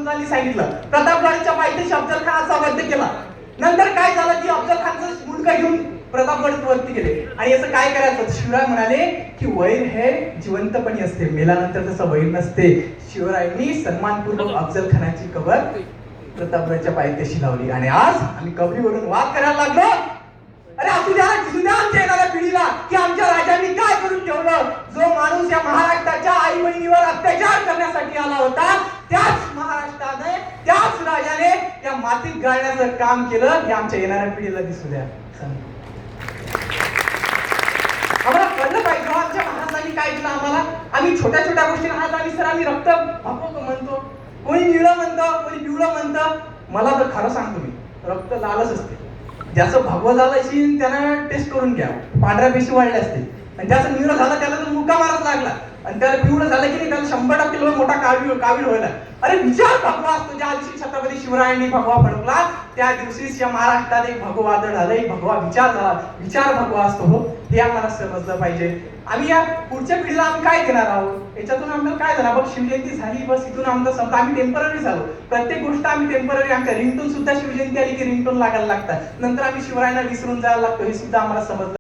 गुरुदांनी सांगितलं. प्रतापगडच्या पायथ्याशी अफजल खानाचा वध केला. नंतर काय झालं की अफजल खानचं मुंडकं घेऊन प्रतापगड वरती गेले आणि याचं काय करायचं. शिवराय म्हणाले की वैर हे जिवंतपणी असते, मेल्यानंतर तसं वैर नसते. शिवरायांनी सन्मानपूर्वक अफजल खानाची कबर प्रतापगडच्या पायथ्याशी लावली आणि आज आम्ही कबरीवरून वाद करायला लागलो. अरे असू द्या, दिसू द्या आमच्या येणाऱ्या पिढीला की आमच्या राजांनी काय करून ठेवलं. जो माणूस या महाराष्ट्राच्या आई बहिणीवर अत्याचार करण्यासाठी आला होता, त्याच महाराष्ट्राने, त्याच राजाने या मातीत गाळण्याचं काम केलं. हे आमच्या येणाऱ्या पिढीला दिसू द्या. आम्हाला कळलं पाहिजे आमच्या महाराजांनी काय केलं आम्हाला. आम्ही छोट्या छोट्या गोष्टींना आज आम्ही रक्त भागवतो म्हणतो, कोणी निळं म्हणतं, कोणी पिवळं म्हणतं. मला तर खरं सांगतो मी, रक्त लालच असते. ज्याचं भगवं झालं असेल त्यानं टेस्ट करून घ्या, पांढऱ्या पेशी वाढले असते. आणि ज्याचं निळं झालं त्याला तर मुका मारच लागला आणि त्याला पिवळं झालं की नाही त्याला 100% मोठा कावीळ व्हायला. अरे विचार भगवा असतो. ज्या दिवशी छत्रपती शिवरायांनी भगवा फडकला त्या दिवशीच या महाराष्ट्रात एक भगवा वादळ झालं, एक भगवा विचार झाला. विचार भगवा असतो हो, हे आम्हाला समजलं पाहिजे. आम्ही या पुढच्या पिढीला आम्ही काय देणार आहोत, याच्यातून आम्हाला काय झालं. बघ शिवजयंती झाली, बस इथून आमचं समजा आम्ही टेम्पररी झालो. प्रत्येक गोष्ट आम्ही टेम्पररी, आमच्या रिंगटोन सुद्धा शिवजयंती आली की रिंगटोन लागायला लागतात. नंतर आम्ही शिवरायांना विसरून जायला लागतो, हे सुद्धा आम्हाला समजलं.